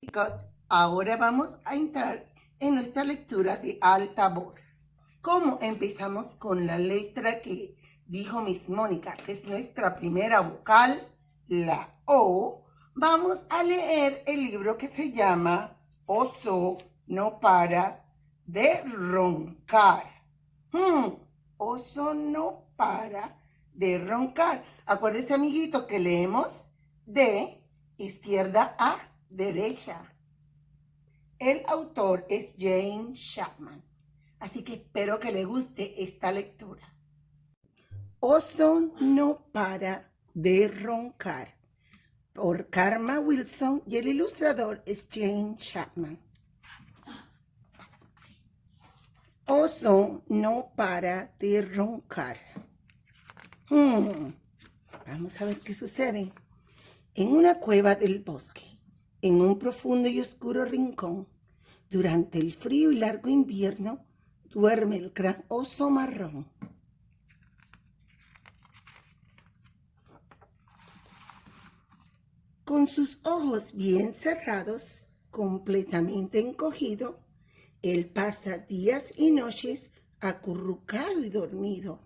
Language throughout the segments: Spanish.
Chicos, ahora vamos a entrar en nuestra lectura de alta voz. Como empezamos con la letra que dijo Miss Mónica, que es nuestra primera vocal, la O, vamos a leer el libro que se llama Oso no para de roncar. Oso no para de roncar. Acuérdense, amiguitos, que leemos de izquierda a derecha. El autor es Jane Chapman. Así que espero que le guste esta lectura. Oso no para de roncar, por Karma Wilson, y el ilustrador es Jane Chapman. Oso no para de roncar. Vamos a ver qué sucede. En una cueva del bosque, en un profundo y oscuro rincón, durante el frío y largo invierno, duerme el gran oso marrón. Con sus ojos bien cerrados, completamente encogido, él pasa días y noches acurrucado y dormido.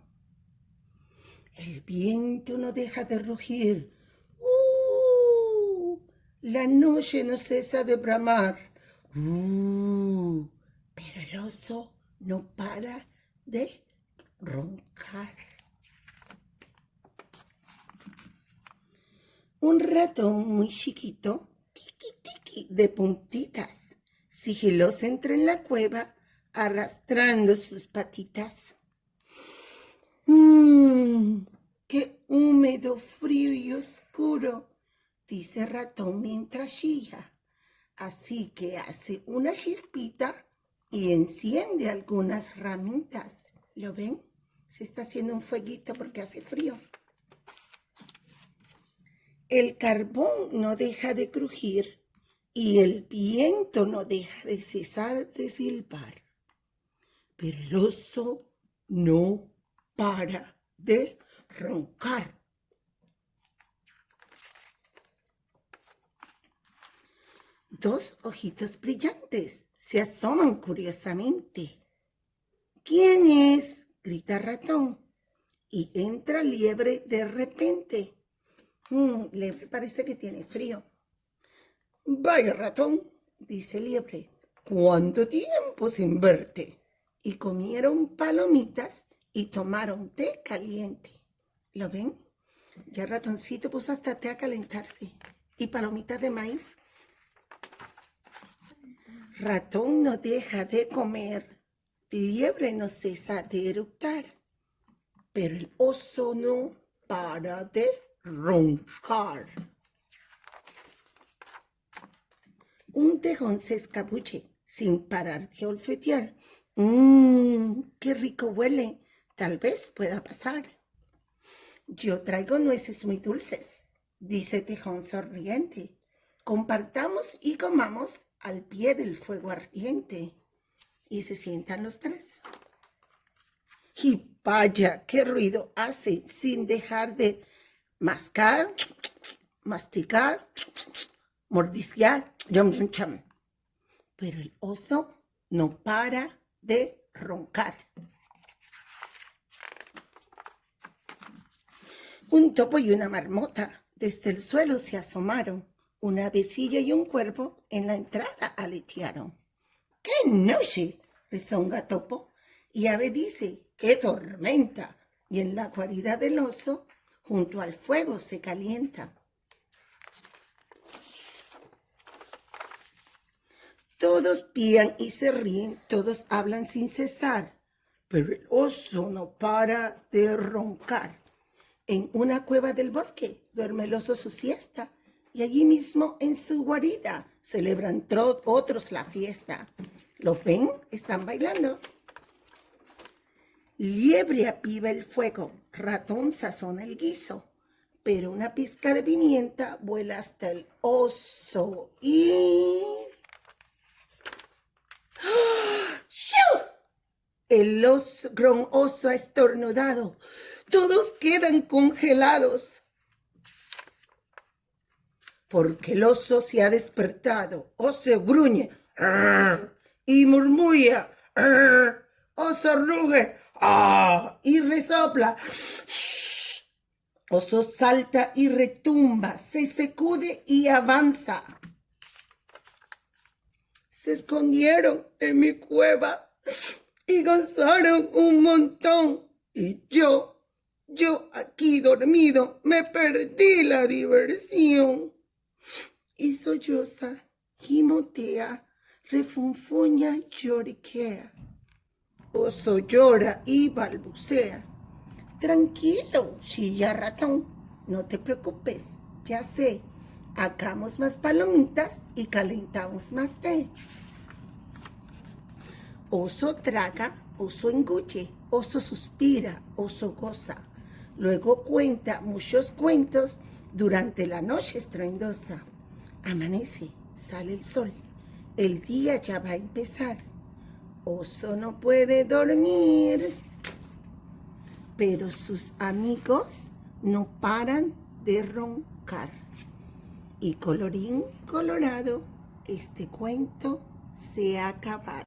El viento no deja de rugir. La noche no cesa de bramar. Pero el oso no para de roncar. Un ratón muy chiquito, tiki tiki, de puntitas, sigiloso entra en la cueva arrastrando sus patitas. ¡Qué húmedo, frío y oscuro!, dice el ratón mientras chilla. Así que hace una chispita y enciende algunas ramitas. ¿Lo ven? Se está haciendo un fueguito porque hace frío. El carbón no deja de crujir y el viento no deja de cesar de silbar. Pero el oso no para de roncar. Dos ojitos brillantes se asoman curiosamente. ¿Quién es?, grita el ratón. Y entra Liebre de repente. Liebre parece que tiene frío. Vaya, ratón, dice Liebre, ¿cuánto tiempo sin verte? Y comieron palomitas y tomaron té caliente. ¿Lo ven? Ya el ratoncito puso hasta té a calentarse. Y palomitas de maíz. Ratón no deja de comer, Liebre no cesa de eructar, pero el oso no para de roncar. Un tejón se escabulle sin parar de olfatear. ¡Qué rico huele! Tal vez pueda pasar. Yo traigo nueces muy dulces, dice Tejón sonriente. Compartamos y comamos al pie del fuego ardiente. Y se sientan los tres. Y vaya, qué ruido hace sin dejar de mascar, masticar, mordisquear, yum, yum, chum. Pero el oso no para de roncar. Un topo y una marmota desde el suelo se asomaron. Una avecilla y un cuervo en la entrada aletearon. ¡Qué noche!, rezonga Topo. Y Ave dice, ¡qué tormenta! Y en la guarida del oso, junto al fuego se calienta. Todos pían y se ríen, todos hablan sin cesar, pero el oso no para de roncar. En una cueva del bosque duerme el oso su siesta, y allí mismo en su guarida celebran otros la fiesta. ¿Los ven? Están bailando. Liebre aviva el fuego, ratón sazona el guiso, pero una pizca de pimienta vuela hasta el oso y... ¡Shoo! El gran oso ha estornudado. Todos quedan congelados. porque el oso se ha despertado. Oso gruñe y murmulla. Oso ruge y resopla. Oso salta y retumba, se sacude y avanza. Se escondieron en mi cueva y gozaron un montón. Y yo aquí dormido, me perdí la diversión. Y solloza, gimotea, refunfuña, lloriquea. Oso llora y balbucea. Tranquilo, chilla ratón, no te preocupes, ya sé. Hagamos más palomitas y calentamos más té. Oso traga, oso engulle, oso suspira, oso goza. Luego cuenta muchos cuentos durante la noche estruendosa. Amanece, sale el sol, el día ya va a empezar. Oso no puede dormir, pero sus amigos no paran de roncar. Y colorín colorado, este cuento se ha acabado.